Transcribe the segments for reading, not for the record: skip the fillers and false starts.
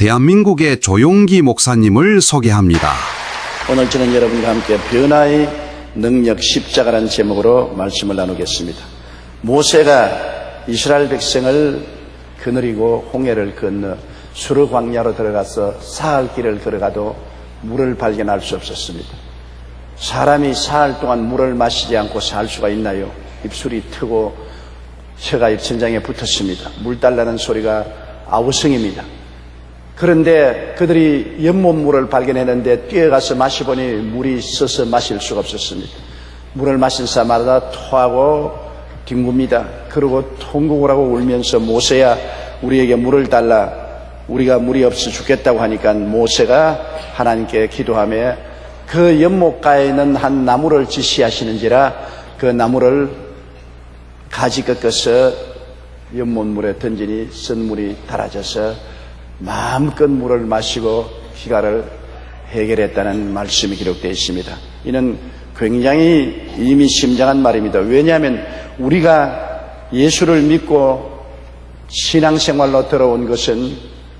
대한민국의 조용기 목사님을 소개합니다. 오늘 저는 여러분과 함께 변화의 능력 십자가라는 제목으로 말씀을 나누겠습니다. 모세가 이스라엘 백성을 거느리고 홍해를 건너 수르 광야로 들어가서 사흘 길을 걸어가도 물을 발견할 수 없었습니다. 사람이 사흘 동안 물을 마시지 않고 살 수가 있나요? 입술이 트고 혀가 입천장에 붙었습니다. 물 달라는 소리가 아우성입니다. 그런데 그들이 연못물을 발견했는데 뛰어가서 마셔보니 물이 써서 마실 수가 없었습니다. 물을 마신 사마다 토하고 뒹굽니다. 그러고 통곡을 하고 울면서 모세야 우리에게 물을 달라, 우리가 물이 없어 죽겠다고 하니까 모세가 하나님께 기도하며 그 연못가에 있는 한 나무를 지시하시는지라 그 나무를 가지 꺾어서 연못물에 던지니 쓴물이 달아져서 마음껏 물을 마시고 기가를 해결했다는 말씀이 기록되어 있습니다. 이는 굉장히 의미심장한 말입니다. 왜냐하면 우리가 예수를 믿고 신앙생활로 들어온 것은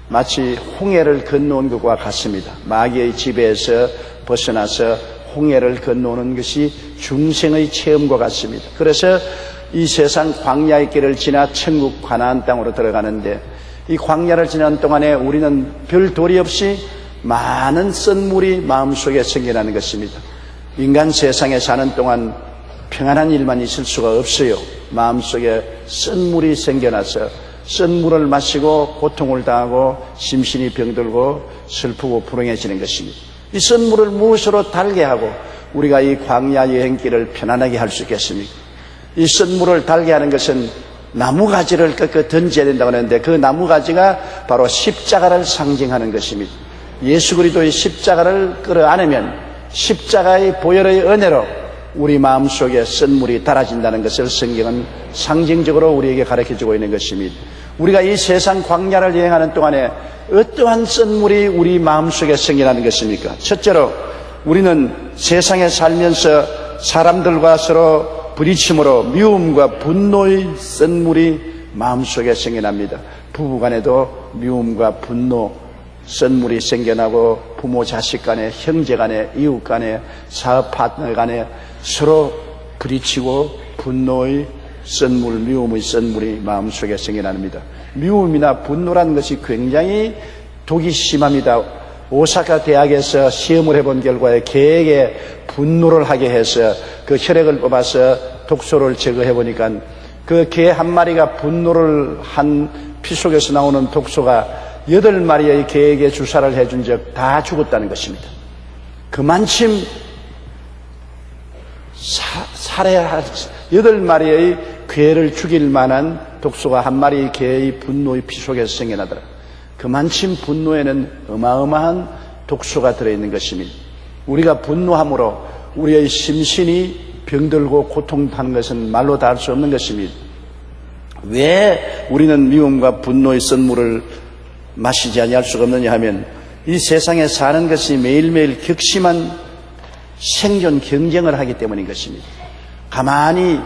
마치 홍해를 건너온 것과 같습니다. 마귀의 지배에서 벗어나서 홍해를 건너오는 것이 중생의 체험과 같습니다. 그래서 이 세상 광야의 길을 지나 천국 가나안 땅으로 들어가는데 이 광야를 지난 동안에 우리는 별 도리 없이 많은 쓴물이 마음속에 생겨나는 것입니다. 인간 세상에 사는 동안 평안한 일만 있을 수가 없어요. 마음속에 쓴물이 생겨나서 쓴물을 마시고 고통을 당하고 심신이 병들고 슬프고 불행해지는 것입니다. 이 쓴물을 무엇으로 달게 하고 우리가 이 광야 여행길을 편안하게 할 수 있겠습니까? 이 쓴물을 달게 하는 것은 나무가지를 꺾어 던져야 된다고 하는데 그 나무가지가 바로 십자가를 상징하는 것입니다. 예수 그리스도의 십자가를 끌어안으면 십자가의 보혈의 은혜로 우리 마음속에 쓴물이 달아진다는 것을 성경은 상징적으로 우리에게 가르쳐주고 있는 것입니다. 우리가 이 세상 광야를 여행하는 동안에 어떠한 쓴물이 우리 마음속에 생겨나는 것입니까? 첫째로 우리는 세상에 살면서 사람들과 서로 부딪힘으로 미움과 분노의 쓴물이 마음속에 생겨납니다. 부부간에도 미움과 분노, 쓴물이 생겨나고 부모 자식 간에, 형제 간에, 이웃 간에, 사업 파트너 간에 서로 부딪히고 분노의 쓴물, 미움의 쓴물이 마음속에 생겨납니다. 미움이나 분노라는 것이 굉장히 독이 심합니다. 오사카 대학에서 시험을 해본 결과에 개에게 분노를 하게 해서 그 혈액을 뽑아서 독소를 제거해 보니까 그 개 한 마리가 분노를 한 피 속에서 나오는 독소가 8마리의 개에게 주사를 해준 적 다 죽었다는 것입니다. 그만큼 살해할 8마리의 개를 죽일 만한 독소가 한 마리의 개의 분노의 피 속에서 생겨나더라. 그만큼 분노에는 어마어마한 독소가 들어있는 것입니다. 우리가 분노함으로 우리의 심신이 병들고 고통하는 것은 말로 다 할 수 없는 것입니다. 왜 우리는 미움과 분노의 쓴물을 마시지 아니할 수가 없느냐 하면 이 세상에 사는 것이 매일매일 격심한 생존 경쟁을 하기 때문인 것입니다. 가만히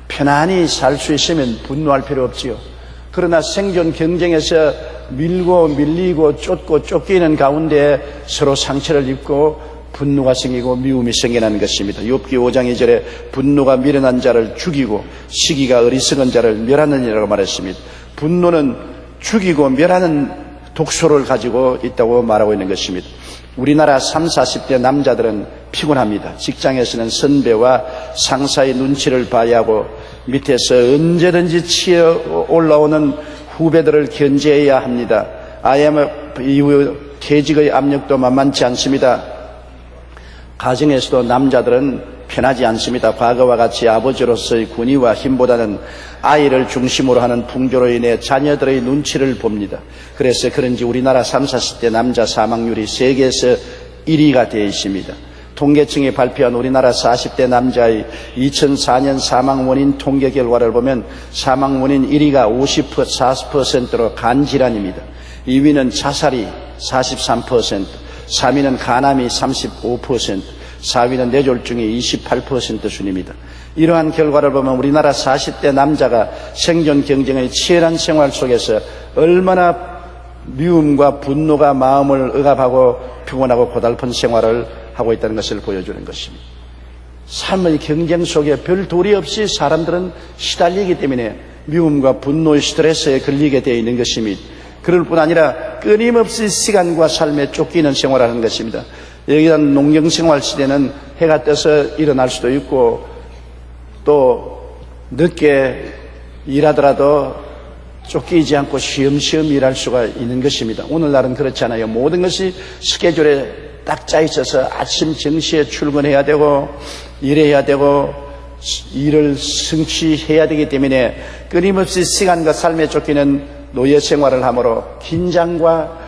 편안히 살 수 있으면 분노할 필요 없지요. 그러나 생존 경쟁에서 밀고 밀리고 쫓고 쫓기는 가운데 서로 상처를 입고 분노가 생기고 미움이 생겨나는 것입니다. 욥기 5장 2절에 분노가 미련한 자를 죽이고 시기가 어리석은 자를 멸하느니라고 말했습니다. 분노는 죽이고 멸하는 독소를 가지고 있다고 말하고 있는 것입니다. 우리나라 30, 40대 남자들은 피곤합니다. 직장에서는 선배와 상사의 눈치를 봐야 하고 밑에서 언제든지 치어 올라오는 후배들을 견제해야 합니다. IMF 이후 퇴직의 압력도 만만치 않습니다. 가정에서도 남자들은 편하지 않습니다. 과거와 같이 아버지로서의 군의와 힘보다는 아이를 중심으로 하는 풍조로 인해 자녀들의 눈치를 봅니다. 그래서 그런지 우리나라 30, 40대 남자 사망률이 세계에서 1위가 되어 있습니다. 통계청이 발표한 우리나라 40대 남자의 2004년 사망 원인 통계 결과를 보면 사망 원인 1위가 40%로 간질환입니다. 2위는 자살이 43%, 3위는 간암이 35%, 4위는 뇌졸중이 28% 순입니다. 이러한 결과를 보면 우리나라 40대 남자가 생존 경쟁의 치열한 생활 속에서 얼마나 미움과 분노가 마음을 억압하고 피곤하고 고달픈 생활을 하고 있다는 것을 보여주는 것입니다. 삶의 경쟁 속에 별 도리 없이 사람들은 시달리기 때문에 미움과 분노의 스트레스에 걸리게 되어 있는 것입니다. 그럴 뿐 아니라 끊임없이 시간과 삶에 쫓기는 생활을 하는 것입니다. 여기다 농경생활 시대는 해가 떠서 일어날 수도 있고 또 늦게 일하더라도 쫓기지 않고 쉬엄쉬엄 일할 수가 있는 것입니다. 오늘날은 그렇지 않아요. 모든 것이 스케줄에 딱 짜 있어서 아침 정시에 출근해야 되고 일해야 되고 일을 성취해야 되기 때문에 끊임없이 시간과 삶에 쫓기는 노예 생활을 하므로 긴장과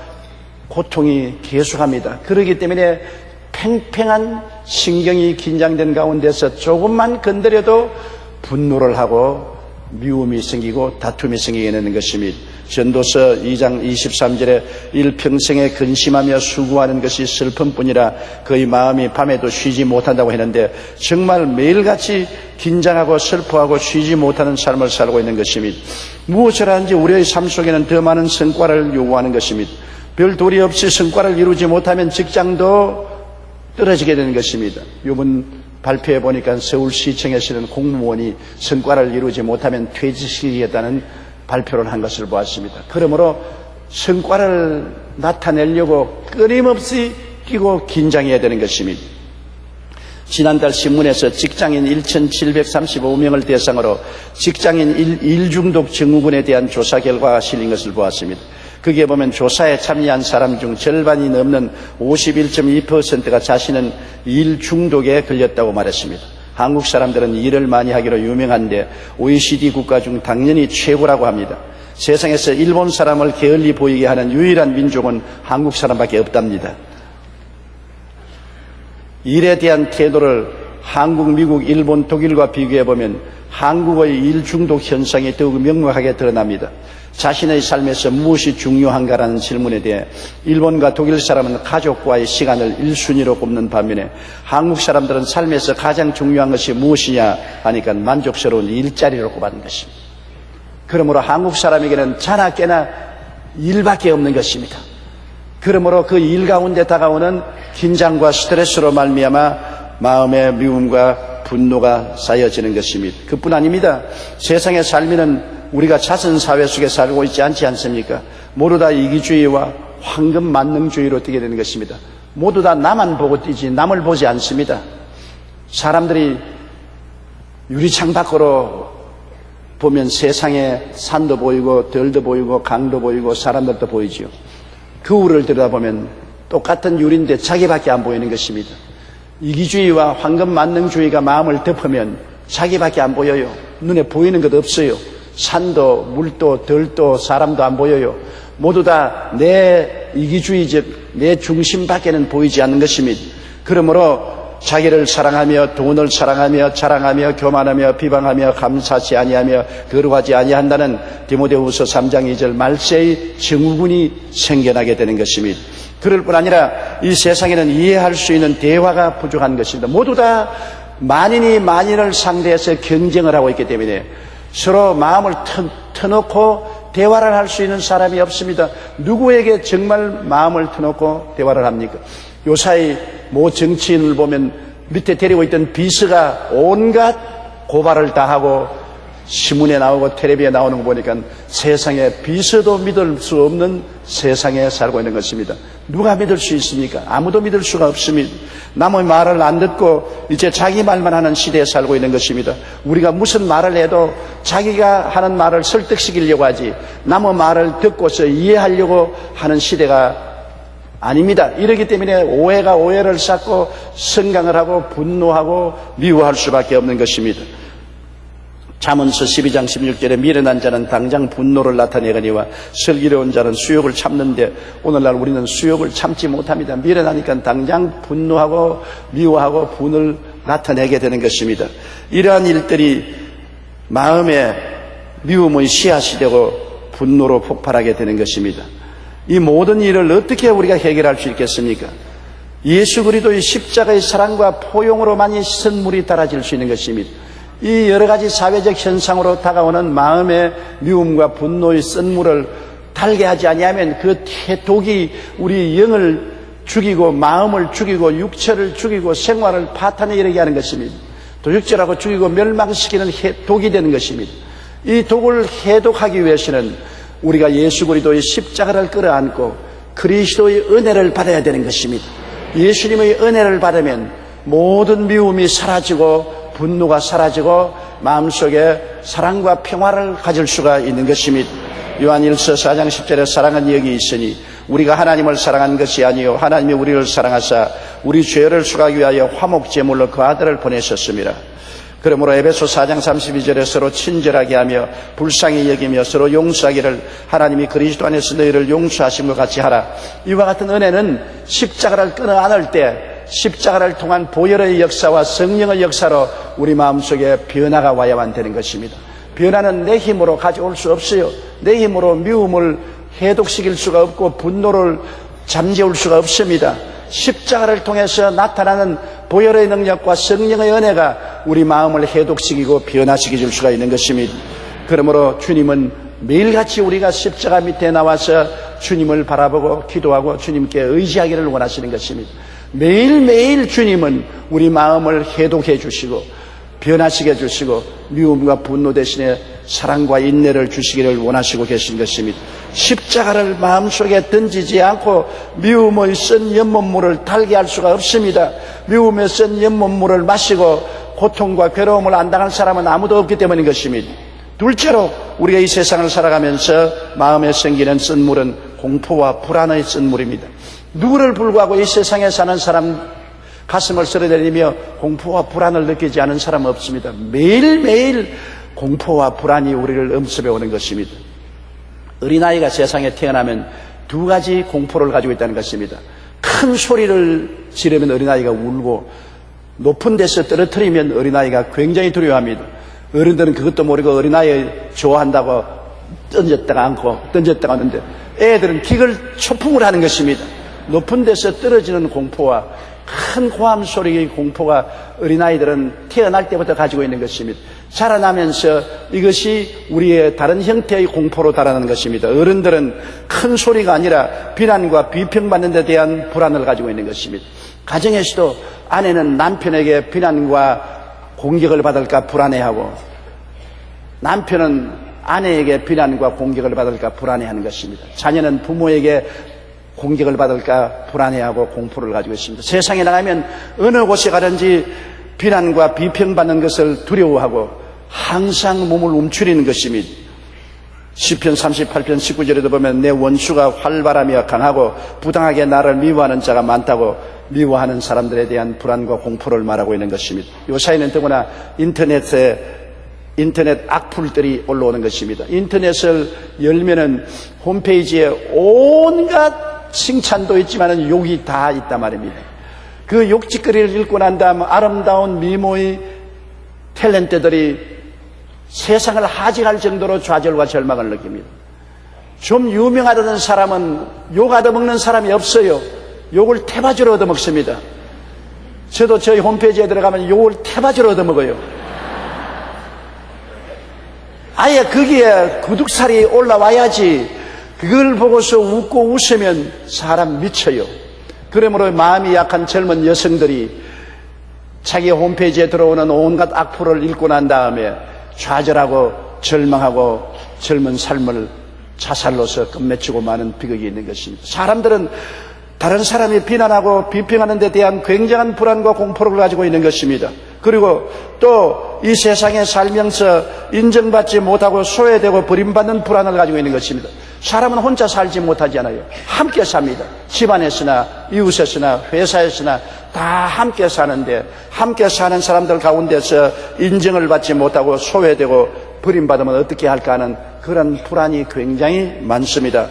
고통이 계속합니다. 그렇기 때문에 팽팽한 신경이 긴장된 가운데서 조금만 건드려도 분노를 하고 미움이 생기고 다툼이 생기게 되는 것입니다. 전도서 2장 23절에 일평생에 근심하며 수고하는 것이 슬픔뿐이라 그의 마음이 밤에도 쉬지 못한다고 했는데 정말 매일같이 긴장하고 슬퍼하고 쉬지 못하는 삶을 살고 있는 것입니다. 무엇을 하는지 우리의 삶 속에는 더 많은 성과를 요구하는 것입니다. 별 도리 없이 성과를 이루지 못하면 직장도 떨어지게 되는 것입니다. 이번 발표해 보니까 서울시청에서는 공무원이 성과를 이루지 못하면 퇴직시키겠다는 발표를 한 것을 보았습니다. 그러므로 성과를 나타내려고 끊임없이 뛰고 긴장해야 되는 것입니다. 지난달 신문에서 직장인 1,735명을 대상으로 직장인 일중독 증후군에 대한 조사 결과가 실린 것을 보았습니다. 거기에 보면 조사에 참여한 사람 중 절반이 넘는 51.2%가 자신은 일 중독에 걸렸다고 말했습니다. 한국 사람들은 일을 많이 하기로 유명한데 OECD 국가 중 당연히 최고라고 합니다. 세상에서 일본 사람을 게을리 보이게 하는 유일한 민족은 한국 사람밖에 없답니다. 일에 대한 태도를 한국, 미국, 일본, 독일과 비교해보면 한국의 일 중독 현상이 더욱 명확하게 드러납니다. 자신의 삶에서 무엇이 중요한가라는 질문에 대해 일본과 독일 사람은 가족과의 시간을 1순위로 꼽는 반면에 한국 사람들은 삶에서 가장 중요한 것이 무엇이냐 하니까 만족스러운 일자리로 꼽았는 것입니다. 그러므로 한국 사람에게는 자나 깨나 일밖에 없는 것입니다. 그러므로 그 일 가운데 다가오는 긴장과 스트레스로 말미암아 마음의 미움과 분노가 쌓여지는 것입니다. 그뿐 아닙니다. 세상의 삶에는 우리가 자선사회 속에 살고 있지 않지 않습니까? 모두 다 이기주의와 황금 만능주의로 뛰게 되는 것입니다. 모두 다 나만 보고 뛰지 남을 보지 않습니다. 사람들이 유리창 밖으로 보면 세상에 산도 보이고 들도 보이고 강도 보이고 사람들도 보이지요. 거울을 들여다보면 똑같은 유리인데 자기밖에 안 보이는 것입니다. 이기주의와 황금 만능주의가 마음을 덮으면 자기밖에 안 보여요. 눈에 보이는 것 없어요. 산도 물도 들도 사람도 안 보여요. 모두 다 내 이기주의적 내 중심밖에는 보이지 않는 것입니다. 그러므로 자기를 사랑하며 돈을 사랑하며 자랑하며 교만하며 비방하며 감사치 아니하며 거룩하지 아니한다는 디모데후서 3장 2절 말세의 증후군이 생겨나게 되는 것입니다. 그럴 뿐 아니라 이 세상에는 이해할 수 있는 대화가 부족한 것입니다. 모두 다 만인이 만인을 상대해서 경쟁을 하고 있기 때문에 서로 마음을 터놓고 대화를 할 수 있는 사람이 없습니다. 누구에게 정말 마음을 터놓고 대화를 합니까? 요사이 모 정치인을 보면 밑에 데리고 있던 비서가 온갖 고발을 다 하고 신문에 나오고 텔레비에 나오는 거 보니까 세상에 비서도 믿을 수 없는 세상에 살고 있는 것입니다. 누가 믿을 수 있습니까? 아무도 믿을 수가 없습니다. 남의 말을 안 듣고 이제 자기 말만 하는 시대에 살고 있는 것입니다. 우리가 무슨 말을 해도 자기가 하는 말을 설득시키려고 하지 남의 말을 듣고서 이해하려고 하는 시대가 아닙니다. 이러기 때문에 오해가 오해를 쌓고 성강을 하고 분노하고 미워할 수밖에 없는 것입니다. 잠언서 12장 16절에 미련한 자는 당장 분노를 나타내거니와 슬기로운 자는 수욕을 참는데 오늘날 우리는 수욕을 참지 못합니다. 미련하니까 당장 분노하고 미워하고 분을 나타내게 되는 것입니다. 이러한 일들이 마음에 미움의 씨앗이 되고 분노로 폭발하게 되는 것입니다. 이 모든 일을 어떻게 우리가 해결할 수 있겠습니까? 예수 그리스도의 십자가의 사랑과 포용으로만이 선물이 달아질 수 있는 것입니다. 이 여러 가지 사회적 현상으로 다가오는 마음의 미움과 분노의 썬물을 다 달게 하지 아니하면 그 독이 우리 영을 죽이고 마음을 죽이고 육체를 죽이고 생활을 파탄에 이르게 하는 것입니다. 도적질하고 죽이고 멸망시키는 독이 되는 것입니다. 이 독을 해독하기 위해서는 우리가 예수 그리스도의 십자가를 끌어안고 그리스도의 은혜를 받아야 되는 것입니다. 예수님의 은혜를 받으면 모든 미움이 사라지고 분노가 사라지고 마음속에 사랑과 평화를 가질 수가 있는 것입니다. 요한일서 4장 10절에 사랑은 여기 있으니 우리가 하나님을 사랑한 것이 아니요 하나님이 우리를 사랑하사 우리 죄를 수하기 위하여 화목제물로 그 아들을 보내셨습니다. 그러므로 에베소 4장 32절에 서로 친절하게 하며 불쌍히 여기며 서로 용서하기를 하나님이 그리스도 안에서 너희를 용서하심과 같이 하라. 이와 같은 은혜는 십자가를 끊어 안을 때 십자가를 통한 보혈의 역사와 성령의 역사로 우리 마음속에 변화가 와야만 되는 것입니다. 변화는 내 힘으로 가져올 수 없어요. 내 힘으로 미움을 해독시킬 수가 없고 분노를 잠재울 수가 없습니다. 십자가를 통해서 나타나는 보혈의 능력과 성령의 은혜가 우리 마음을 해독시키고 변화시켜 줄 수가 있는 것입니다. 그러므로 주님은 매일같이 우리가 십자가 밑에 나와서 주님을 바라보고 기도하고 주님께 의지하기를 원하시는 것입니다. 매일매일 주님은 우리 마음을 해독해 주시고 변화시켜 주시고 미움과 분노 대신에 사랑과 인내를 주시기를 원하시고 계신 것입니다. 십자가를 마음속에 던지지 않고 미움의 쓴 연못물을 달게 할 수가 없습니다. 미움의 쓴 연못물을 마시고 고통과 괴로움을 안 당할 사람은 아무도 없기 때문인 것입니다. 둘째로 우리가 이 세상을 살아가면서 마음에 생기는 쓴물은 공포와 불안의 쓴물입니다. 누구를 불구하고 이 세상에 사는 사람 가슴을 쓸어내리며 공포와 불안을 느끼지 않은 사람은 없습니다. 매일매일 공포와 불안이 우리를 엄습해 오는 것입니다. 어린아이가 세상에 태어나면 두 가지 공포를 가지고 있다는 것입니다. 큰 소리를 지르면 어린아이가 울고 높은 데서 떨어뜨리면 어린아이가 굉장히 두려워합니다. 어른들은 그것도 모르고 어린아이 좋아한다고 던졌다가 않고 던졌다가 하는데 애들은 기걸 초풍을 하는 것입니다. 높은 데서 떨어지는 공포와 큰 고함 소리의 공포가 어린아이들은 태어날 때부터 가지고 있는 것입니다. 자라나면서 이것이 우리의 다른 형태의 공포로 달아나는 것입니다. 어른들은 큰 소리가 아니라 비난과 비평받는 데 대한 불안을 가지고 있는 것입니다. 가정에서도 아내는 남편에게 비난과 공격을 받을까 불안해하고 남편은 아내에게 비난과 공격을 받을까 불안해하는 것입니다. 자녀는 부모에게 공격을 받을까 불안해하고 공포를 가지고 있습니다. 세상에 나가면 어느 곳에 가든지 비난과 비평받는 것을 두려워하고 항상 몸을 움츠리는 것입니다. 시편 38편 19절에도 보면 내 원수가 활발하며 강하고 부당하게 나를 미워하는 자가 많다고 미워하는 사람들에 대한 불안과 공포를 말하고 있는 것입니다. 요사이는 더구나 인터넷 악플들이 올라오는 것입니다. 인터넷을 열면은 홈페이지에 온갖 칭찬도 있지만 욕이 다 있단 말입니다. 그 욕짓거리를 읽고 난 다음 아름다운 미모의 탤런트들이 세상을 하직할 정도로 좌절과 절망을 느낍니다. 좀 유명하다는 사람은 욕 얻어먹는 사람이 없어요. 욕을 태바지로 얻어먹습니다. 저도 저희 홈페이지에 들어가면 욕을 태바지로 얻어먹어요. 아예 거기에 구독살이 올라와야지 그걸 보고서 웃고 웃으면 사람 미쳐요. 그러므로 마음이 약한 젊은 여성들이 자기 홈페이지에 들어오는 온갖 악플을 읽고 난 다음에 좌절하고 절망하고 젊은 삶을 자살로서 끝맺히고 마는 비극이 있는 것입니다. 사람들은 다른 사람이 비난하고 비평하는 데 대한 굉장한 불안과 공포를 가지고 있는 것입니다. 그리고 또 이 세상에 살면서 인정받지 못하고 소외되고 버림받는 불안을 가지고 있는 것입니다. 사람은 혼자 살지 못하지 않아요. 함께 삽니다. 집안에서나 이웃에서나 회사에서나 다 함께 사는데 함께 사는 사람들 가운데서 인정을 받지 못하고 소외되고 버림받으면 어떻게 할까 하는 그런 불안이 굉장히 많습니다.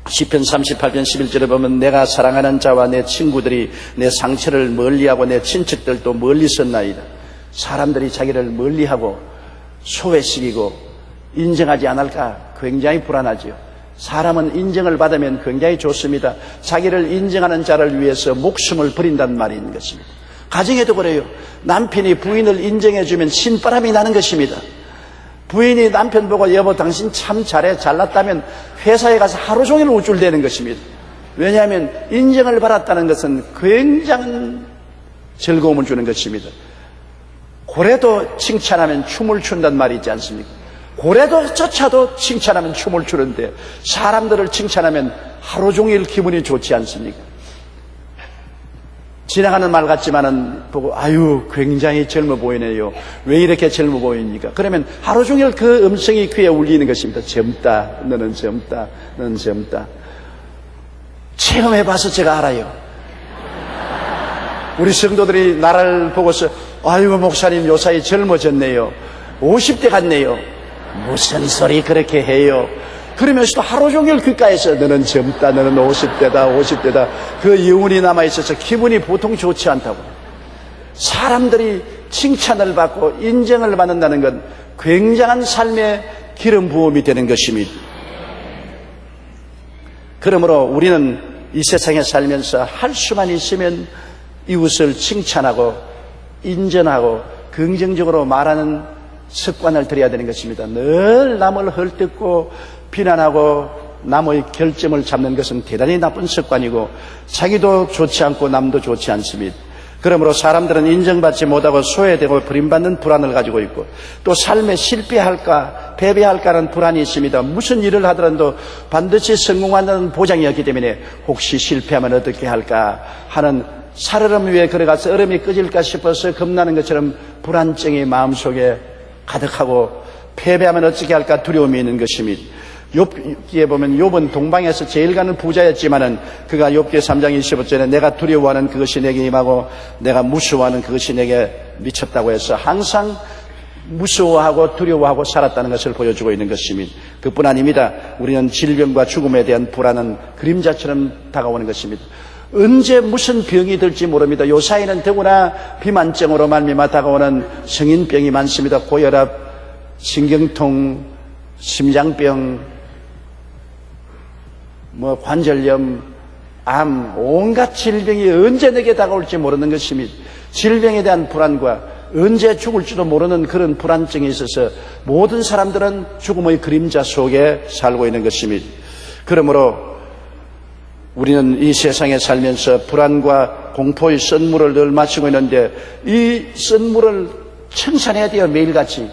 시편 38편 11절에 보면 내가 사랑하는 자와 내 친구들이 내 상처를 멀리하고 내 친척들도 멀리 섰나이다. 사람들이 자기를 멀리하고 소외시키고 인정하지 않을까 굉장히 불안하지요. 사람은 인정을 받으면 굉장히 좋습니다. 자기를 인정하는 자를 위해서 목숨을 버린다는 말이 있는 것입니다. 가정에도 그래요. 남편이 부인을 인정해주면 신바람이 나는 것입니다. 부인이 남편 보고 여보 당신 참 잘해 잘났다면 회사에 가서 하루 종일 우쭐대는 것입니다. 왜냐하면 인정을 받았다는 것은 굉장한 즐거움을 주는 것입니다. 고래도 칭찬하면 춤을 춘단 말이 있지 않습니까? 고래도조차도 칭찬하면 춤을 추는데 사람들을 칭찬하면 하루 종일 기분이 좋지 않습니까? 지나가는 말 같지만은 보고 아유 굉장히 젊어 보이네요. 왜 이렇게 젊어 보입니까? 그러면 하루 종일 그 음성이 귀에 울리는 것입니다. 젊다, 너는 젊다, 너는 젊다. 체험해봐서 제가 알아요. 우리 성도들이 나를 보고서 아유 목사님 요사이 젊어졌네요. 50대 같네요. 무슨 소리 그렇게 해요? 그러면서도 하루 종일 귓가에서 너는 젊다, 너는 50대다 그 여운이 남아있어서 기분이 보통 좋지 않다고. 사람들이 칭찬을 받고 인정을 받는다는 건 굉장한 삶의 기름 부음이 되는 것입니다. 그러므로 우리는 이 세상에 살면서 할 수만 있으면 이웃을 칭찬하고 인정하고 긍정적으로 말하는 습관을 들여야 되는 것입니다. 늘 남을 헐뜯고 비난하고 남의 결점을 잡는 것은 대단히 나쁜 습관이고 자기도 좋지 않고 남도 좋지 않습니다. 그러므로 사람들은 인정받지 못하고 소외되고 버림받는 불안을 가지고 있고 또 삶에 실패할까 패배할까라는 불안이 있습니다. 무슨 일을 하더라도 반드시 성공한다는 보장이 없기 때문에 혹시 실패하면 어떻게 할까 하는 살얼음 위에 걸어가서 얼음이 꺼질까 싶어서 겁나는 것처럼 불안증이 마음속에 가득하고 패배하면 어떻게 할까 두려움이 있는 것입니다. 욥기에 보면 욥은 동방에서 제일 가는 부자였지만은 그가 욥기 3장 25절에 내가 두려워하는 그것이 내게 임하고 내가 무서워하는 그것이 내게 미쳤다고 해서 항상 무서워하고 두려워하고 살았다는 것을 보여주고 있는 것입니다. 그뿐 아닙니다. 우리는 질병과 죽음에 대한 불안은 그림자처럼 다가오는 것입니다. 언제 무슨 병이 들지 모릅니다. 요사이는 더구나 비만증으로 말미암아 다가오는 성인병이 많습니다. 고혈압, 신경통, 심장병, 관절염, 암, 온갖 질병이 언제 내게 다가올지 모르는 것입니다. 질병에 대한 불안과 언제 죽을지도 모르는 그런 불안증이 있어서 모든 사람들은 죽음의 그림자 속에 살고 있는 것입니다. 그러므로 우리는 이 세상에 살면서 불안과 공포의 썬물을 늘 마시고 있는데 이 썬물을 청산해야 돼요. 매일같이.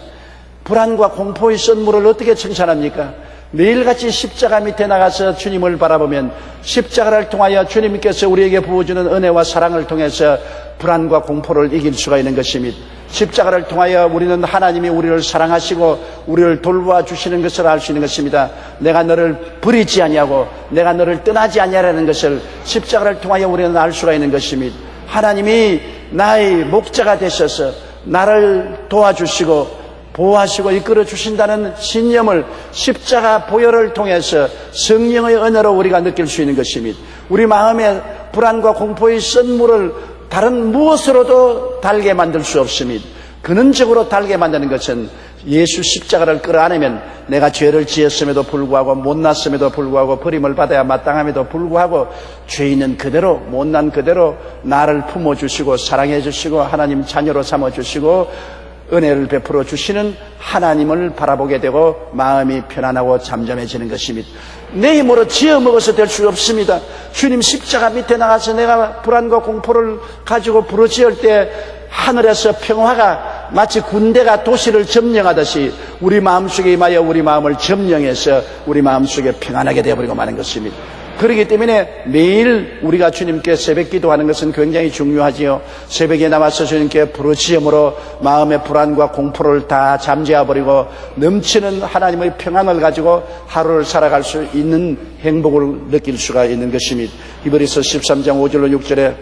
불안과 공포의 썬물을 어떻게 청산합니까? 매일같이 십자가 밑에 나가서 주님을 바라보면 십자가를 통하여 주님께서 우리에게 부어주는 은혜와 사랑을 통해서 불안과 공포를 이길 수가 있는 것입니다. 십자가를 통하여 우리는 하나님이 우리를 사랑하시고 우리를 돌보아주시는 것을 알 수 있는 것입니다. 내가 너를 버리지 아니하고 내가 너를 떠나지 아니하라는 것을 십자가를 통하여 우리는 알 수가 있는 것입니다. 하나님이 나의 목자가 되셔서 나를 도와주시고 보호하시고 이끌어 주신다는 신념을 십자가 보혈을 통해서 성령의 은혜로 우리가 느낄 수 있는 것입니다. 우리 마음에 불안과 공포의 썬물을 다른 무엇으로도 달게 만들 수 없습니다. 근원적으로 달게 만드는 것은 예수 십자가를 끌어안으면 내가 죄를 지었음에도 불구하고 못났음에도 불구하고 버림을 받아야 마땅함에도 불구하고 죄인은 그대로 못난 그대로 나를 품어주시고 사랑해주시고 하나님 자녀로 삼아주시고 은혜를 베풀어 주시는 하나님을 바라보게 되고 마음이 편안하고 잠잠해지는 것입니다. 내 힘으로 지어 먹어서 될 수 없습니다. 주님 십자가 밑에 나가서 내가 불안과 공포를 가지고 부르짖을 때 하늘에서 평화가 마치 군대가 도시를 점령하듯이 우리 마음속에 임하여 우리 마음을 점령해서 우리 마음속에 평안하게 되어버리고 마는 것입니다. 그렇기 때문에 매일 우리가 주님께 새벽 기도하는 것은 굉장히 중요하지요. 새벽에 나와서 주님께 부르짖음으로 마음의 불안과 공포를 다 잠재워버리고 넘치는 하나님의 평안을 가지고 하루를 살아갈 수 있는 행복을 느낄 수가 있는 것입니다. 히브리서 13장 5절로 6절에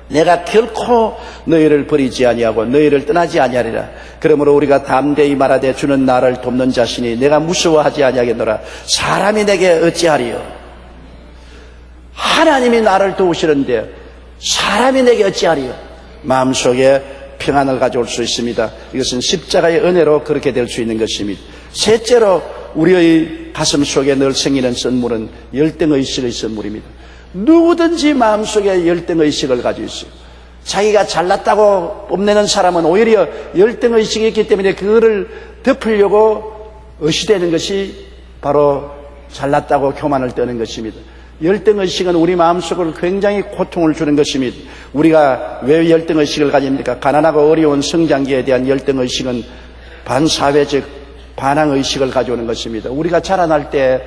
내가 결코 너희를 버리지 아니하고 너희를 떠나지 아니하리라. 그러므로 우리가 담대히 말하되 주는 나를 돕는 자신이 내가 무서워하지 아니하겠노라. 사람이 내게 어찌하리요. 하나님이 나를 도우시는데 사람이 내게 어찌하리요. 마음속에 평안을 가져올 수 있습니다. 이것은 십자가의 은혜로 그렇게 될 수 있는 것입니다. 셋째로 우리의 가슴 속에 늘 생기는 썬물은 열등의식의 썬물입니다. 누구든지 마음속에 열등의식을 가지고 있어요. 자기가 잘났다고 뽐내는 사람은 오히려 열등의식이 있기 때문에 그거를 덮으려고 의시되는 것이 바로 잘났다고 교만을 떠는 것입니다. 열등의식은 우리 마음속을 굉장히 고통을 주는 것입니다. 우리가 왜 열등의식을 가집니까? 가난하고 어려운 성장기에 대한 열등의식은 반사회적 반항의식을 가져오는 것입니다. 우리가 자라날 때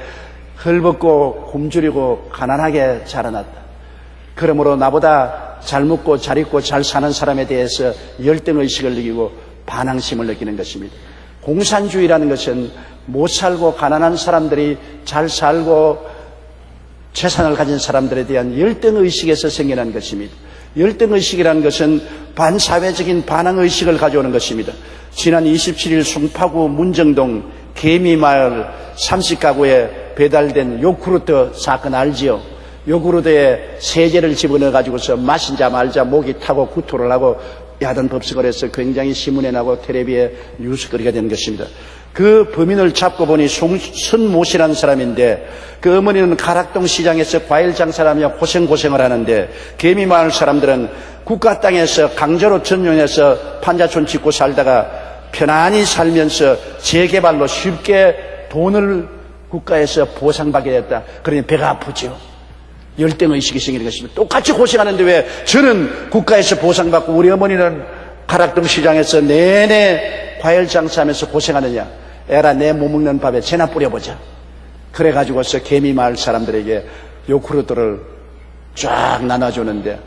헐벗고 굶주리고 가난하게 자라났다. 그러므로 나보다 잘 먹고 잘 입고 잘 사는 사람에 대해서 열등의식을 느끼고 반항심을 느끼는 것입니다. 공산주의라는 것은 못 살고 가난한 사람들이 잘 살고 재산을 가진 사람들에 대한 열등의식에서 생겨난 것입니다. 열등의식이라는 것은 반사회적인 반항의식을 가져오는 것입니다. 지난 27일 송파구 문정동 개미마을 30가구에 배달된 요구르트 사건 알지요? 요구르트에 세제를 집어넣어가지고서 마시자 말자 목이 타고 구토를 하고 야단 법석을 해서 굉장히 신문에 나고 텔레비에 뉴스거리가 된 것입니다. 그 범인을 잡고 보니 손모 씨라는 사람인데 그 어머니는 가락동 시장에서 과일 장사를 하며 고생을 하는데 개미마을 사람들은 국가 땅에서 강제로 전용해서 판자촌 짓고 살다가 편안히 살면서 재개발로 쉽게 돈을 국가에서 보상받게 됐다. 그러니 배가 아프죠. 열등의식이 생기는 것입니다. 똑같이 고생하는데 왜 저는 국가에서 보상받고 우리 어머니는 가락동 시장에서 내내 과일 장사하면서 고생하느냐. 에라 내 못 먹는 밥에 재나 뿌려보자. 그래가지고서 개미마을 사람들에게 요구르트를 쫙 나눠주는데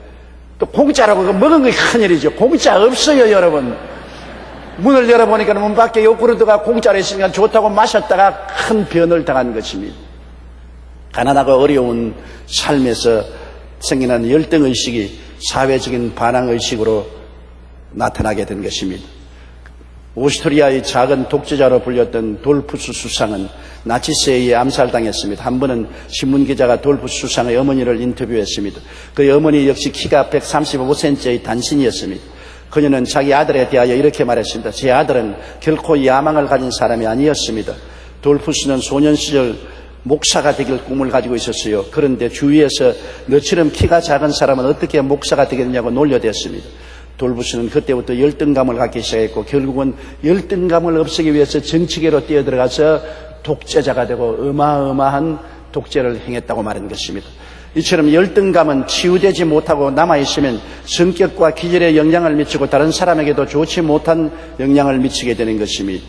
또 공짜라고 먹은 게 큰일이죠. 공짜 없어요 여러분. 문을 열어보니까 문 밖에 요구르트가 공짜로 있으니까 좋다고 마셨다가 큰 변을 당한 것입니다. 가난하고 어려운 삶에서 생겨난 열등의식이 사회적인 반항의식으로 나타나게 된 것입니다. 오스트리아의 작은 독재자로 불렸던 돌푸스 수상은 나치스에 의해 암살당했습니다. 한 번은 신문기자가 돌푸스 수상의 어머니를 인터뷰했습니다. 그의 어머니 역시 키가 135cm의 단신이었습니다. 그녀는 자기 아들에 대하여 이렇게 말했습니다. 제 아들은 결코 야망을 가진 사람이 아니었습니다. 돌푸스는 소년 시절 목사가 되길 꿈을 가지고 있었어요. 그런데 주위에서 너처럼 키가 작은 사람은 어떻게 목사가 되겠냐고 놀려댔습니다. 돌푸스는 그때부터 열등감을 갖기 시작했고 결국은 열등감을 없애기 위해서 정치계로 뛰어들어가서 독재자가 되고 어마어마한 독재를 행했다고 말하는 것입니다. 이처럼 열등감은 치유되지 못하고 남아있으면 성격과 기질에 영향을 미치고 다른 사람에게도 좋지 못한 영향을 미치게 되는 것입니다.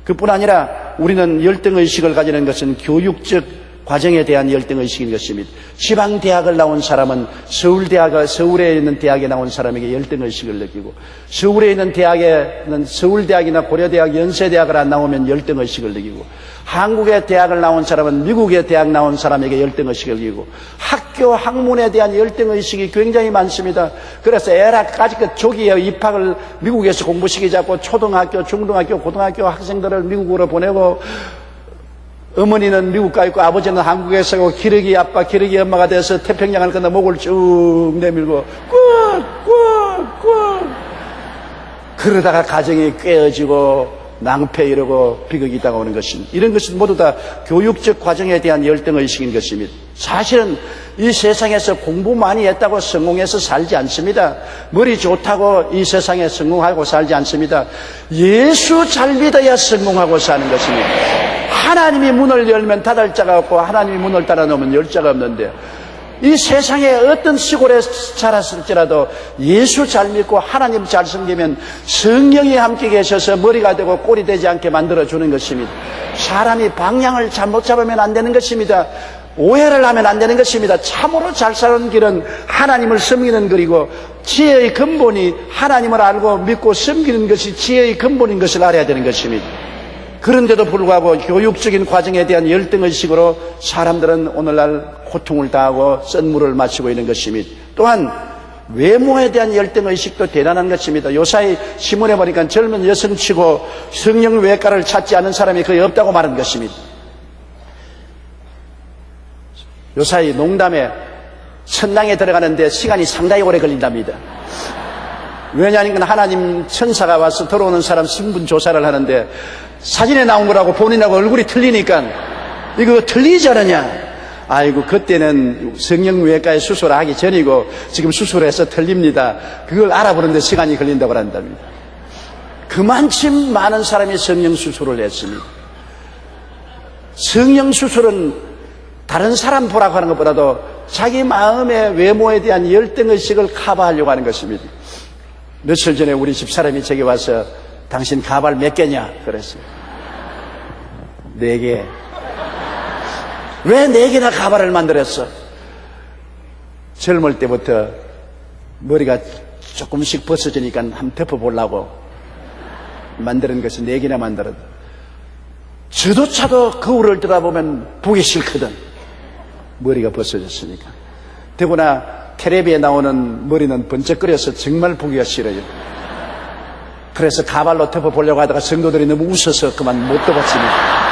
그뿐 아니라 우리는 열등의식을 가지는 것은 교육적 과정에 대한 열등의식인 것입니다. 지방대학을 나온 사람은 서울에 있는 대학에 나온 사람에게 열등의식을 느끼고 서울에 있는 대학에는 서울대학이나 고려대학, 연세대학을 안 나오면 열등의식을 느끼고 한국의 대학을 나온 사람은 미국의 대학 나온 사람에게 열등의식을 느끼고 학교 학문에 대한 열등의식이 굉장히 많습니다. 그래서 애라까지 조기에 입학을 미국에서 공부시키자고 초등학교, 중등학교, 고등학교 학생들을 미국으로 보내고 어머니는 미국 가 있고 아버지는 한국에 서고 기러기 아빠, 기러기 엄마가 돼서 태평양을 건너 목을 쭉 내밀고 꾹꾹꾹 그러다가 가정이 깨어지고 낭패 이러고 비극이 다가오는 것입니다. 이런 것은 모두 다 교육적 과정에 대한 열등의식인 것입니다. 사실은 이 세상에서 공부 많이 했다고 성공해서 살지 않습니다. 머리 좋다고 이 세상에 성공하고 살지 않습니다. 예수 잘 믿어야 성공하고 사는 것입니다. 하나님이 문을 열면 닫을 자가 없고 하나님이 문을 닫아 놓으면 열 자가 없는데 이 세상에 어떤 시골에 자랐을지라도 예수 잘 믿고 하나님 잘 섬기면 성령이 함께 계셔서 머리가 되고 꼴이 되지 않게 만들어주는 것입니다. 사람이 방향을 잘못 잡으면 안 되는 것입니다. 오해를 하면 안 되는 것입니다. 참으로 잘 사는 길은 하나님을 섬기는 길이고 지혜의 근본이 하나님을 알고 믿고 섬기는 것이 지혜의 근본인 것을 알아야 되는 것입니다. 그런데도 불구하고 교육적인 과정에 대한 열등의식으로 사람들은 오늘날 고통을 당하고 썬물을 마시고 있는 것입니다. 또한 외모에 대한 열등의식도 대단한 것입니다. 요사이 신문에 보니까 젊은 여성치고 성형외과를 찾지 않은 사람이 거의 없다고 말한 것입니다. 요사이 농담에 천당에 들어가는데 시간이 상당히 오래 걸린답니다. 왜냐하면 하나님 천사가 와서 들어오는 사람 신분 조사를 하는데 사진에 나온 거라고 본인하고 얼굴이 틀리니까 이거 틀리지 않느냐? 아이고 그때는 성형외과에 수술하기 전이고 지금 수술해서 틀립니다. 그걸 알아보는데 시간이 걸린다고 한답니다. 그만큼 많은 사람이 성형수술을 했습니다. 성형수술은 다른 사람 보라고 하는 것보다도 자기 마음의 외모에 대한 열등의식을 커버하려고 하는 것입니다. 며칠 전에 우리 집사람이 제게 와서 당신 가발 몇 개냐 그랬어요. 4개. 왜 4개나 가발을 만들었어? 젊을 때부터 머리가 조금씩 벗어지니까 한번 덮어보려고 만드는 것이 4개나 만들었다. 저조차도 거울을 들여다보면 보기 싫거든. 머리가 벗어졌으니까. 더구나 텔레비에 나오는 머리는 번쩍거려서 정말 보기가 싫어요. 그래서 가발로 덮어보려고 하다가 성도들이 너무 웃어서 그만 못 덮었습니다.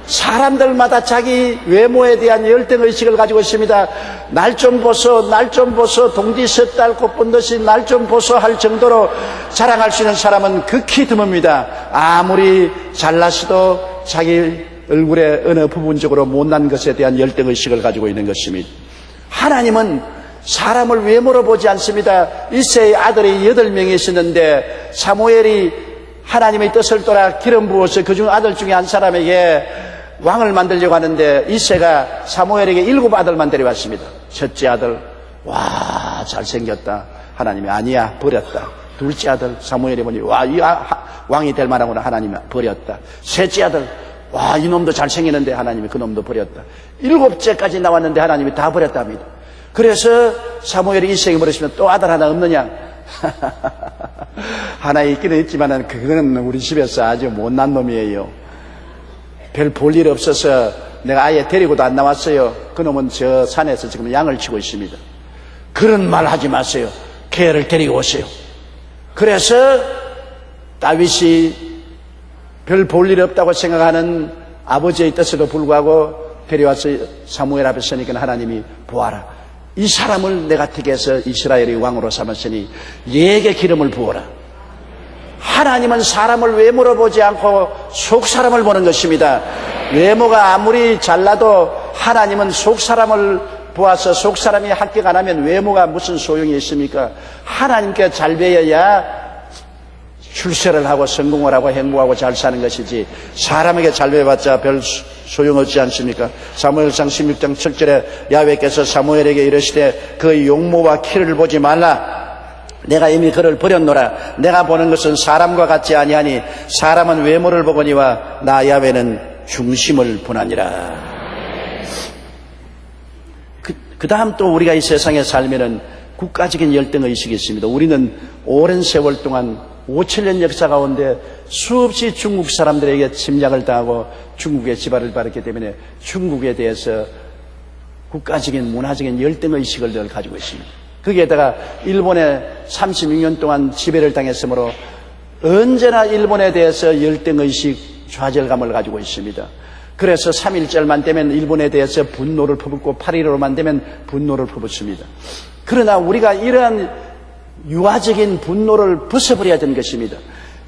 사람들마다 자기 외모에 대한 열등의식을 가지고 있습니다. 날 좀 보소, 날 좀 보소, 동지 섣달 꽃본 듯이 날 좀 보소 할 정도로 자랑할 수 있는 사람은 극히 드뭅니다. 아무리 잘났어도 자기 얼굴의 어느 부분적으로 못난 것에 대한 열등의식을 가지고 있는 것입니다. 하나님은 사람을 외모로 보지 않습니다. 이새의 아들이 8명이 있었는데 사무엘이 하나님의 뜻을 따라 기름 부어서 그중 아들 중에 한 사람에게 왕을 만들려고 하는데 이새가 사무엘에게 7 아들만 데려왔습니다. 첫째 아들, 와 잘생겼다. 하나님이 아니야 버렸다. 둘째 아들 사무엘이 보니 와 이 왕이 될 만하구나. 하나님이 버렸다. 셋째 아들, 와 이놈도 잘생기는데 하나님이 그놈도 버렸다. 7째까지 나왔는데 하나님이 다 버렸답니다. 그래서 사무엘이 이새에게 물으시면 또 아들 하나 없느냐? 하나 있기는 있지만 그거는 우리 집에서 아주 못난 놈이에요. 별 볼 일 없어서 내가 아예 데리고도 안 나왔어요. 그놈은 저 산에서 지금 양을 치고 있습니다. 그런 말 하지 마세요. 걔를 데리고 오세요. 그래서 다윗이 별 볼 일 없다고 생각하는 아버지의 뜻에도 불구하고 데려와서 사무엘 앞에 서니까 하나님이 보아라. 이 사람을 내가 택해서 이스라엘의 왕으로 삼았으니 얘에게 기름을 부어라. 하나님은 사람을 외모로 보지 않고 속 사람을 보는 것입니다. 외모가 아무리 잘나도 하나님은 속 사람을 보아서 속 사람이 합격 안 하면 외모가 무슨 소용이 있습니까? 하나님께 잘 배워야 출세를 하고 성공을 하고 행복하고 잘 사는 것이지 사람에게 잘 배워봤자 별 소용없지 않습니까? 사무엘상 16장 7절에 야훼께서 사무엘에게 이르시되 그의 용모와 키를 보지 말라. 내가 이미 그를 버렸노라. 내가 보는 것은 사람과 같지 아니하니 사람은 외모를 보거니와 나 야훼는 중심을 보나니라. 그 다음 또 우리가 이 세상에 살면은 국가적인 열등의식이 있습니다. 우리는 오랜 세월 동안 5,000년 역사 가운데 수없이 중국 사람들에게 침략을 당하고 중국의 지발을 받았기 때문에 중국에 대해서 국가적인 문화적인 열등의식을 늘 가지고 있습니다. 거기에다가 일본에 36년 동안 지배를 당했으므로 언제나 일본에 대해서 열등의식, 좌절감을 가지고 있습니다. 그래서 3.1절만 되면 일본에 대해서 분노를 퍼붓고 8.15만 되면 분노를 퍼붓습니다. 그러나 우리가 이러한 유아적인 분노를 벗어버려야 되는 것입니다.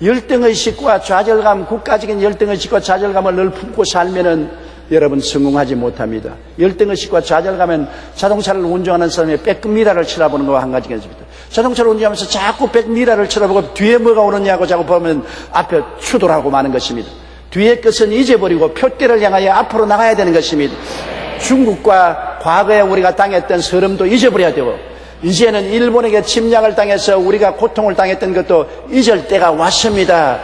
열등의식과 좌절감, 국가적인 열등의식과 좌절감을 늘 품고 살면은 여러분 성공하지 못합니다. 열등의식과 좌절감은 자동차를 운전하는 사람의 백미러를 쳐다보는 것과 한 가지가 있습니다. 자동차를 운전하면서 자꾸 백미러를 쳐다보고 뒤에 뭐가 오느냐고 자꾸 보면 앞에 추돌하고 마는 것입니다. 뒤의 것은 잊어버리고 표대를 향하여 앞으로 나가야 되는 것입니다. 중국과 과거에 우리가 당했던 서름도 잊어버려야 되고 이제는 일본에게 침략을 당해서 우리가 고통을 당했던 것도 잊을 때가 왔습니다.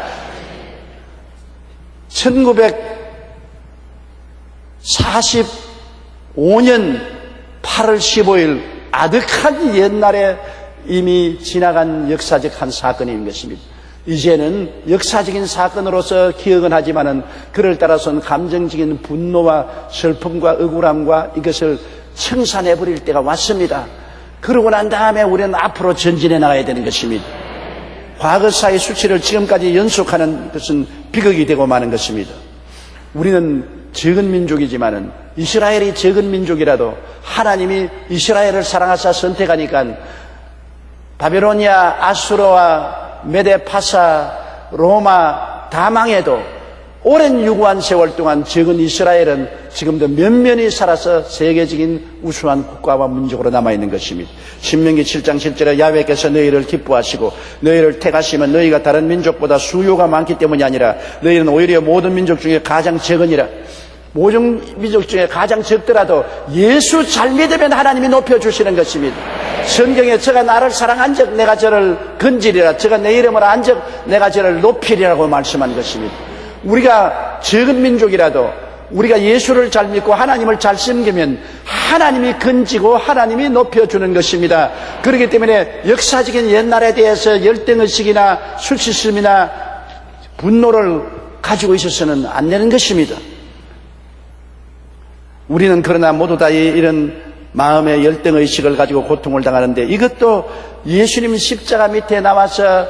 1945년 8월 15일 아득한 옛날에 이미 지나간 역사적 한 사건인 것입니다. 이제는 역사적인 사건으로서 기억은 하지만은 그를 따라서는 감정적인 분노와 슬픔과 억울함과 이것을 청산해버릴 때가 왔습니다. 그러고 난 다음에 우리는 앞으로 전진해 나가야 되는 것입니다. 과거사의 수치를 지금까지 연속하는 것은 비극이 되고 마는 것입니다. 우리는 적은 민족이지만은 이스라엘이 적은 민족이라도 하나님이 이스라엘을 사랑하사 선택하니까 바벨로니아, 아수르와 메데, 파사, 로마 다 망해도 오랜 유구한 세월 동안 적은 이스라엘은 지금도 면면히 살아서 세계적인 우수한 국가와 민족으로 남아있는 것입니다. 신명기 7장 7절에 야훼께서 너희를 기뻐하시고 너희를 택하시면 너희가 다른 민족보다 수요가 많기 때문이 아니라 너희는 오히려 모든 민족 중에 가장 적으니라. 모든 민족 중에 가장 적더라도 예수 잘 믿으면 하나님이 높여주시는 것입니다. 성경에 저가 나를 사랑한 적 내가 저를 건지리라, 저가 내 이름을 안 적 내가 저를 높이리라고 말씀한 것입니다. 우리가 적은 민족이라도 우리가 예수를 잘 믿고 하나님을 잘 섬기면 하나님이 건지고 하나님이 높여주는 것입니다. 그렇기 때문에 역사적인 옛날에 대해서 열등의식이나 수치심이나 분노를 가지고 있어서는 안 되는 것입니다. 우리는 그러나 모두 다 이런 마음의 열등의식을 가지고 고통을 당하는데 이것도 예수님 십자가 밑에 나와서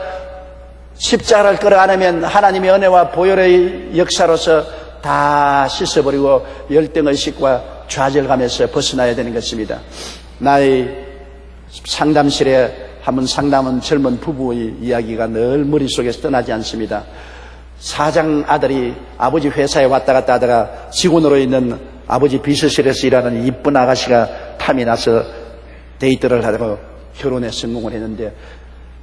십자가를 끌어 안으면 하나님의 은혜와 보혈의 역사로서 다 씻어버리고 열등의식과 좌절감에서 벗어나야 되는 것입니다. 나의 상담실에 한번 상담한 젊은 부부의 이야기가 늘 머릿속에서 떠나지 않습니다. 사장 아들이 아버지 회사에 왔다 갔다 하다가 직원으로 있는 아버지 비서실에서 일하는 이쁜 아가씨가 탐이 나서 데이트를 하다가 결혼에 성공을 했는데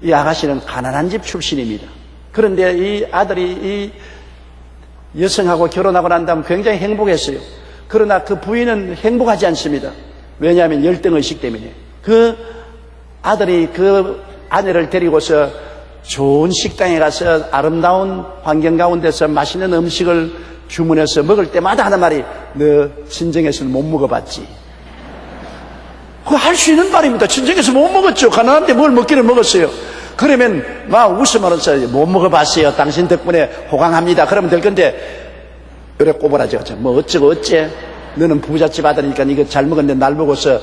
이 아가씨는 가난한 집 출신입니다. 그런데 이 아들이 이 여성하고 결혼하고 난 다음 굉장히 행복했어요. 그러나 그 부인은 행복하지 않습니다. 왜냐하면 열등의식 때문에. 그 아들이 그 아내를 데리고서 좋은 식당에 가서 아름다운 환경 가운데서 맛있는 음식을 주문해서 먹을 때마다 하는 말이 너 친정에서는 못 먹어봤지. 그거 할 수 있는 말입니다. 친정에서 못 먹었죠. 가난한데 뭘 먹기를 먹었어요. 그러면 막 웃으면서 못 먹어봤어요. 당신 덕분에 호강합니다. 그러면 될 건데 그래 꼬부라져. 뭐 어쩌고 어째. 너는 부잣집 아들이니까 이거 잘 먹었는데 날 보고서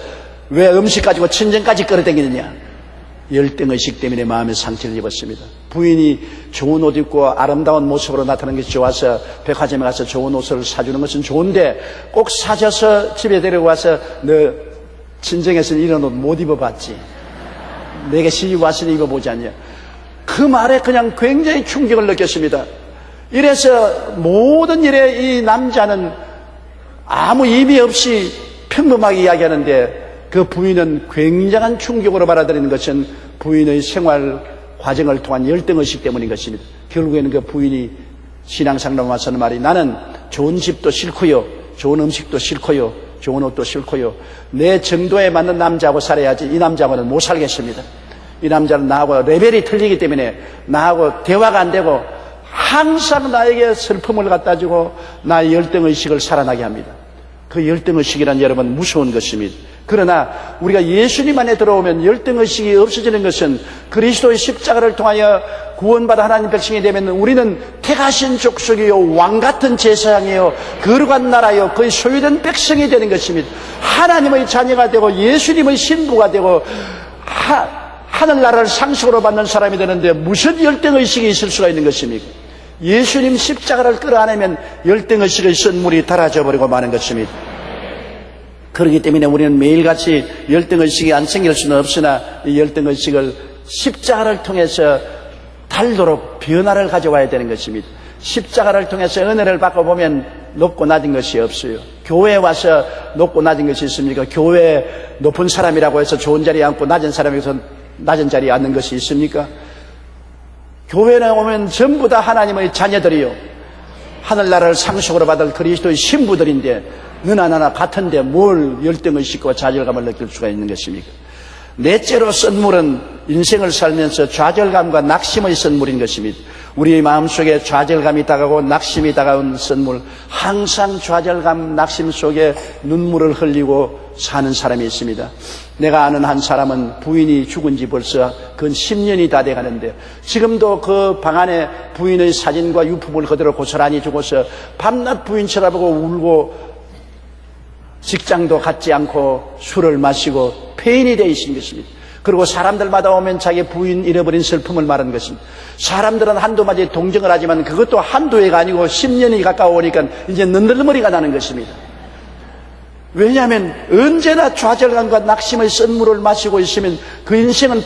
왜 음식 가지고 친정까지 끌어당기느냐. 열등의식 때문에 마음에 상처를 입었습니다. 부인이 좋은 옷 입고 아름다운 모습으로 나타나는 것이 좋아서 백화점에 가서 좋은 옷을 사주는 것은 좋은데 꼭 사줘서 집에 데려와서 너 친정에서는 이런 옷 못 입어봤지. 내게 시집 왔으니 입어보지 않냐. 그 말에 그냥 굉장히 충격을 느꼈습니다. 이래서 모든 일에 이 남자는 아무 의미 없이 평범하게 이야기하는데 그 부인은 굉장한 충격으로 받아들이는 것은 부인의 생활 과정을 통한 열등의식 때문인 것입니다. 결국에는 그 부인이 신앙상담 와서는 말이 나는 좋은 집도 싫고요, 좋은 음식도 싫고요, 좋은 옷도 싫고요, 내 정도에 맞는 남자하고 살아야지 이 남자하고는 못 살겠습니다. 이 남자는 나하고 레벨이 틀리기 때문에 나하고 대화가 안 되고 항상 나에게 슬픔을 갖다 주고 나의 열등의식을 살아나게 합니다. 그 열등의식이란 여러분 무서운 것입니다. 그러나 우리가 예수님 안에 들어오면 열등의식이 없어지는 것은 그리스도의 십자가를 통하여 구원받아 하나님 백성이 되면 우리는 택하신 족속이요 왕같은 제사장이요 거룩한 나라요 그의 소유된 백성이 되는 것입니다. 하나님의 자녀가 되고 예수님의 신부가 되고 하늘나라를 상속으로 받는 사람이 되는데 무슨 열등의식이 있을 수가 있는 것입니까? 예수님 십자가를 끌어안으면 열등의식의 선물이 달아져 버리고 마는 것입니다. 그렇기 때문에 우리는 매일같이 열등의식이 안 생길 수는 없으나 이 열등의식을 십자가를 통해서 달도록 변화를 가져와야 되는 것입니다. 십자가를 통해서 은혜를 받고 보면 높고 낮은 것이 없어요. 교회에 와서 높고 낮은 것이 있습니까? 교회에 높은 사람이라고 해서 좋은 자리에 앉고 낮은 사람에서 낮은 자리에 앉는 것이 있습니까? 교회에 오면 전부 다 하나님의 자녀들이요 하늘나라를 상속으로 받을 그리스도의 신부들인데 너나 나나 같은데 뭘 열등의식과 좌절감을 느낄 수가 있는 것입니까? 넷째로 선물은 인생을 살면서 좌절감과 낙심의 선물인 것입니다. 우리의 마음속에 좌절감이 다가오고 낙심이 다가온 선물, 항상 좌절감, 낙심 속에 눈물을 흘리고 사는 사람이 있습니다. 내가 아는 한 사람은 부인이 죽은 지 벌써 근 10년이 다 돼가는데 지금도 그 방 안에 부인의 사진과 유품을 그대로 고스란히 두고서 밤낮 부인 쳐다보고 울고 직장도 갖지 않고 술을 마시고 폐인이 되어 있는 것입니다. 그리고 사람들마다 오면 자기 부인 잃어버린 슬픔을 말하는 것입니다. 사람들은 한두 마디 동정을 하지만 그것도 한두 해가 아니고 10년이 가까워오니까 이제 눈들머리가 나는 것입니다. 왜냐하면 언제나 좌절감과 낙심의 선물을 마시고 있으면 그 인생은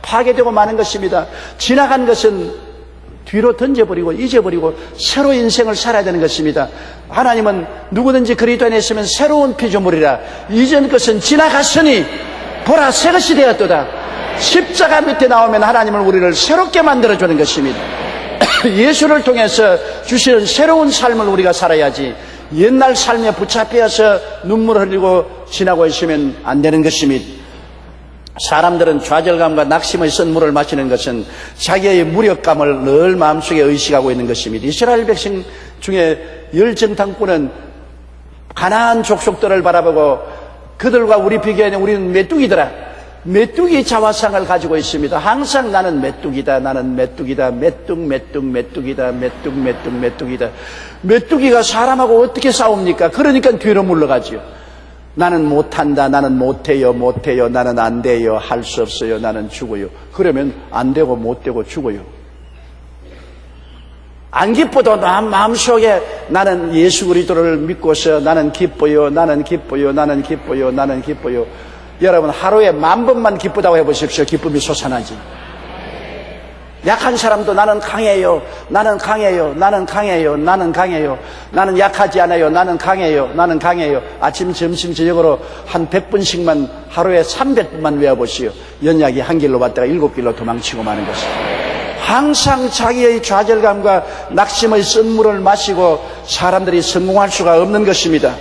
파괴되고 마는 것입니다. 지나간 것은 뒤로 던져버리고 잊어버리고 새로 인생을 살아야 되는 것입니다. 하나님은 누구든지 그리스도 안에 있으면 새로운 피조물이라 이전 것은 지나갔으니 보라 새 것이 되었도다. 십자가 밑에 나오면 하나님은 우리를 새롭게 만들어주는 것입니다. 예수를 통해서 주시는 새로운 삶을 우리가 살아야지 옛날 삶에 붙잡혀서 눈물 흘리고 지나고 있으면 안 되는 것입니다. 사람들은 좌절감과 낙심의 쓴물을 마시는 것은 자기의 무력감을 늘 마음속에 의식하고 있는 것입니다. 이스라엘 백성 중에 열정탐꾼은 가나안 족속들을 바라보고 그들과 우리 비교하면 우리는 메뚜기더라. 메뚜기 자화상을 가지고 있습니다. 항상 나는 메뚜기다, 나는 메뚜기다, 메뚜기다, 메뚜기다. 메뚜기가 사람하고 어떻게 싸웁니까? 그러니까 뒤로 물러가지요. 나는 못한다, 나는 못해요, 나는 안 돼요, 할 수 없어요, 나는 죽어요. 그러면 안 되고 못 되고 죽어요. 안 기뻐도 마음속에 나는 예수 그리스도를 믿고서 나는 기뻐요, 나는 기뻐요, 나는 기뻐요, 나는 기뻐요. 여러분 하루에 10,000번만 기쁘다고 해보십시오. 기쁨이 솟아나지. 약한 사람도 나는 강해요, 나는 강해요, 나는 강해요, 나는 강해요, 나는 약하지 않아요, 나는 강해요, 나는 강해요. 아침 점심 저녁으로 한 100번씩만 하루에 300번만 외워보시오. 연약이 한 길로 왔다가 7길로 도망치고 마는 것입니다. 항상 자기의 좌절감과 낙심의 쓴물을 마시고 사람들이 성공할 수가 없는 것입니다.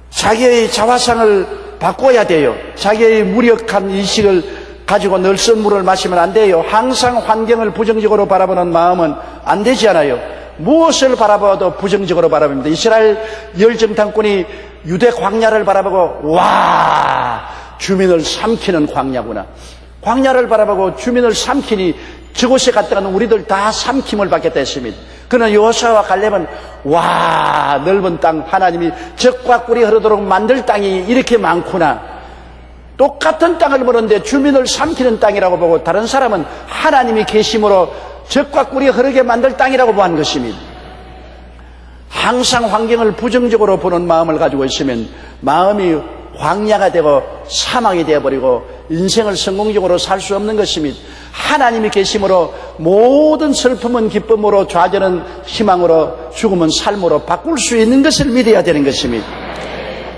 자기의 자화상을 바꿔야 돼요. 자기의 무력한 인식을 가지고 늘 쓴물을 마시면 안 돼요. 항상 환경을 부정적으로 바라보는 마음은 안 되지 않아요. 무엇을 바라봐도 부정적으로 바라봅니다. 이스라엘 열정탐꾼이 유대 광야를 바라보고 와, 주민을 삼키는 광야구나. 광야를 바라보고 주민을 삼키니 저곳에 갔다가는 우리들 다 삼킴을 받겠다 했습니다. 그러나 여호수아와 갈렙은 와, 넓은 땅, 하나님이 젖과 꿀이 흐르도록 만들 땅이 이렇게 많구나. 똑같은 땅을 보는데 주민을 삼키는 땅이라고 보고 다른 사람은 하나님이 계심으로 젖과 꿀이 흐르게 만들 땅이라고 보는 것입니다. 항상 환경을 부정적으로 보는 마음을 가지고 있으면 마음이 광야가 되고 사망이 되어버리고 인생을 성공적으로 살 수 없는 것입니다. 하나님이 계심으로 모든 슬픔은 기쁨으로, 좌절은 희망으로, 죽음은 삶으로 바꿀 수 있는 것을 믿어야 되는 것입니다.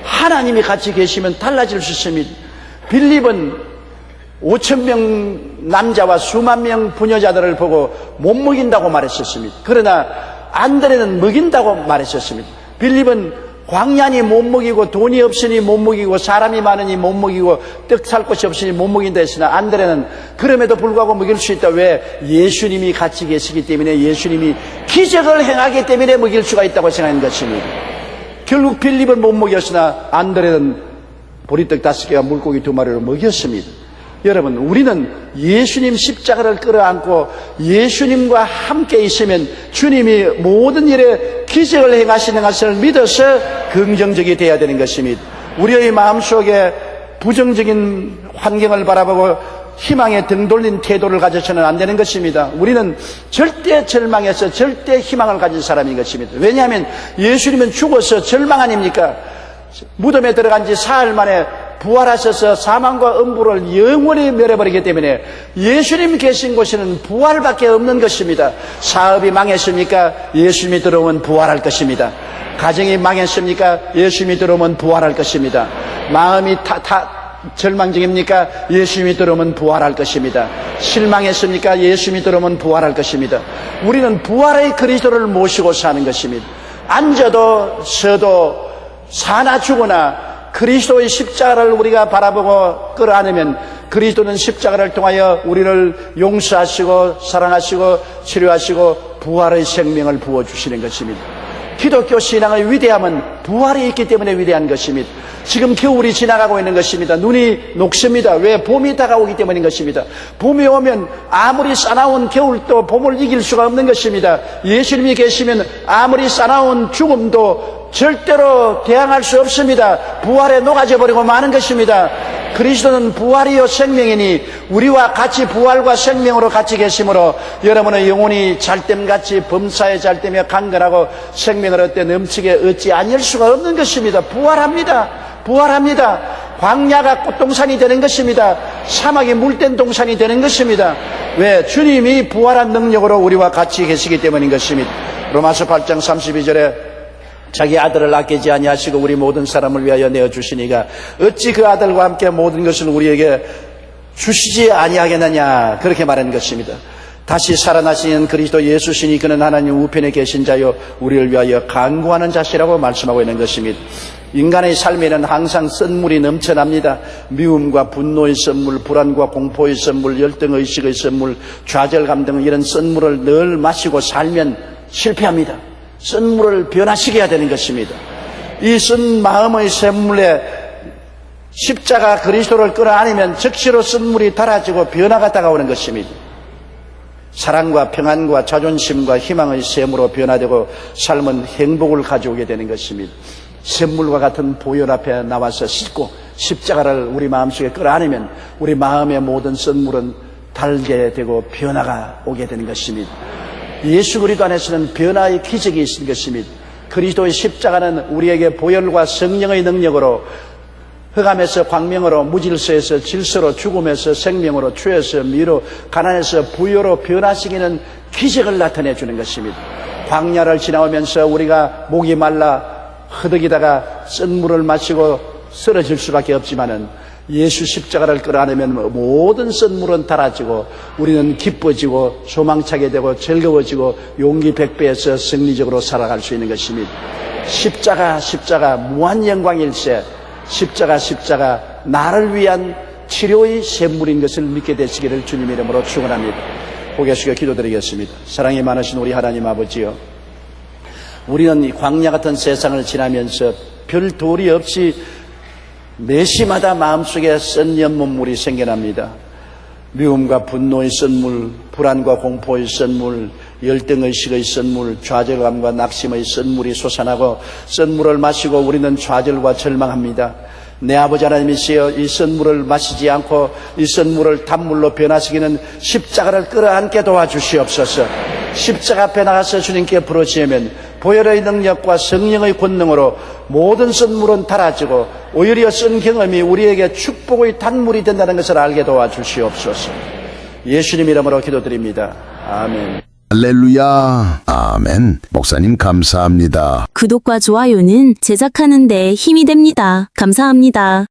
하나님이 같이 계시면 달라질 수 있습니다. 빌립은 5,000명 남자와 수만 명 부녀자들을 보고 못 먹인다고 말했었습니다. 그러나 안드레는 먹인다고 말했었습니다. 빌립은 광야니 못 먹이고 돈이 없으니 못 먹이고 사람이 많으니 못 먹이고 떡 살 곳이 없으니 못 먹인다 했으나 안드레는 그럼에도 불구하고 먹일 수 있다. 왜? 예수님이 같이 계시기 때문에, 예수님이 기적을 행하기 때문에 먹일 수가 있다고 생각하는 것입니다. 결국 빌립은 못 먹였으나 안드레는 보리떡 5개와 물고기 2마리를 먹였습니다. 여러분, 우리는 예수님 십자가를 끌어안고 예수님과 함께 있으면 주님이 모든 일에 기적을 행하시는 것을 믿어서 긍정적이 되어야 되는 것입니다. 우리의 마음속에 부정적인 환경을 바라보고 희망에 등 돌린 태도를 가져서는 안 되는 것입니다. 우리는 절대 절망해서 절대 희망을 가진 사람인 것입니다. 왜냐하면 예수님은 죽어서 절망 아닙니까? 무덤에 들어간 지 사흘 만에 부활하셔서 사망과 음부를 영원히 멸해버리기 때문에 예수님 계신 곳에는 부활밖에 없는 것입니다. 사업이 망했습니까? 예수님이 들어오면 부활할 것입니다. 가정이 망했습니까? 예수님이 들어오면 부활할 것입니다. 마음이 절망적입니까? 예수님이 들어오면 부활할 것입니다. 실망했습니까? 예수님이 들어오면 부활할 것입니다. 우리는 부활의 그리스도를 모시고 사는 것입니다. 앉아도 서도 사나 죽으나 그리스도의 십자가를 우리가 바라보고 끌어안으면 그리스도는 십자가를 통하여 우리를 용서하시고 사랑하시고 치료하시고 부활의 생명을 부어주시는 것입니다. 기독교 신앙의 위대함은 부활이 있기 때문에 위대한 것입니다. 지금 겨울이 지나가고 있는 것입니다. 눈이 녹습니다. 왜? 봄이 다가오기 때문인 것입니다. 봄이 오면 아무리 싸나운 겨울도 봄을 이길 수가 없는 것입니다. 예수님이 계시면 아무리 싸나운 죽음도 절대로 대항할 수 없습니다. 부활에 녹아져 버리고 마는 것입니다. 그리스도는 부활이요 생명이니 우리와 같이 부활과 생명으로 같이 계심으로 여러분의 영혼이 잘됨같이 범사에 잘되며 강건하고 생명을 얻되 넘치게 얻지 아니할 수가 없는 것입니다. 부활합니다. 부활합니다. 광야가 꽃동산이 되는 것입니다. 사막이 물된 동산이 되는 것입니다. 왜? 주님이 부활한 능력으로 우리와 같이 계시기 때문인 것입니다. 로마서 8장 32절에 자기 아들을 아끼지 아니하시고 우리 모든 사람을 위하여 내어주시니가 어찌 그 아들과 함께 모든 것을 우리에게 주시지 아니하겠느냐, 그렇게 말하는 것입니다. 다시 살아나신 그리스도 예수시니 그는 하나님 우편에 계신 자요 우리를 위하여 간구하는 자시라고 말씀하고 있는 것입니다. 인간의 삶에는 항상 선물이 넘쳐납니다. 미움과 분노의 선물, 불안과 공포의 선물, 열등의식의 선물, 좌절감 등 이런 선물을 늘 마시고 살면 실패합니다. 선물을 변화시켜야 되는 것입니다. 이 쓴 마음의 선물에 십자가 그리스도를 끌어안으면 즉시로 선물이 달아지고 변화가 다가오는 것입니다. 사랑과 평안과 자존심과 희망의 샘으로 변화되고 삶은 행복을 가져오게 되는 것입니다. 샘물과 같은 보혈 앞에 나와서 싣고 십자가를 우리 마음속에 끌어안으면 우리 마음의 모든 선물은 달게 되고 변화가 오게 되는 것입니다. 예수 그리스도 안에서는 변화의 기적이 있는 것입니다. 그리스도의 십자가는 우리에게 보혈과 성령의 능력으로 흑암에서 광명으로, 무질서에서 질서로, 죽음에서 생명으로, 죄에서 미로, 가난에서 부여로 변화시키는 기적을 나타내 주는 것입니다. 광야를 지나오면서 우리가 목이 말라 허덕이다가 쓴 물을 마시고 쓰러질 수밖에 없지만은 예수 십자가를 끌어안으면 모든 쓴 물은 달아지고 우리는 기뻐지고 소망차게 되고 즐거워지고 용기 백배해서 승리적으로 살아갈 수 있는 것입니다. 십자가 무한 영광일세. 십자가 나를 위한 치료의 샘물인 것을 믿게 되시기를 주님의 이름으로 축원합니다. 고개 숙여 기도드리겠습니다. 사랑이 많으신 우리 하나님 아버지요, 우리는 이 광야 같은 세상을 지나면서 별 도리 없이 매시마다 마음속에 쓴 연못물이 생겨납니다. 미움과 분노의 쓴물, 불안과 공포의 쓴물, 열등의식의 쓴물, 좌절감과 낙심의 쓴물이 솟아나고 쓴물을 마시고 우리는 좌절과 절망합니다. 내 아버지 하나님이시여, 이 쓴물을 마시지 않고 이 쓴물을 단물로 변화시키는 십자가를 끌어안게 도와주시옵소서. 십자가 앞에 나가서 주님께 부르짖으면 보혈의 능력과 성령의 권능으로 모든 쓴물은 달아지고 오히려 쓴 경험이 우리에게 축복의 단물이 된다는 것을 알게 도와주시옵소서. 예수님 이름으로 기도드립니다. 아멘. 할렐루야. 아멘. 목사님 감사합니다. 구독과 좋아요는 제작하는 데 힘이 됩니다. 감사합니다.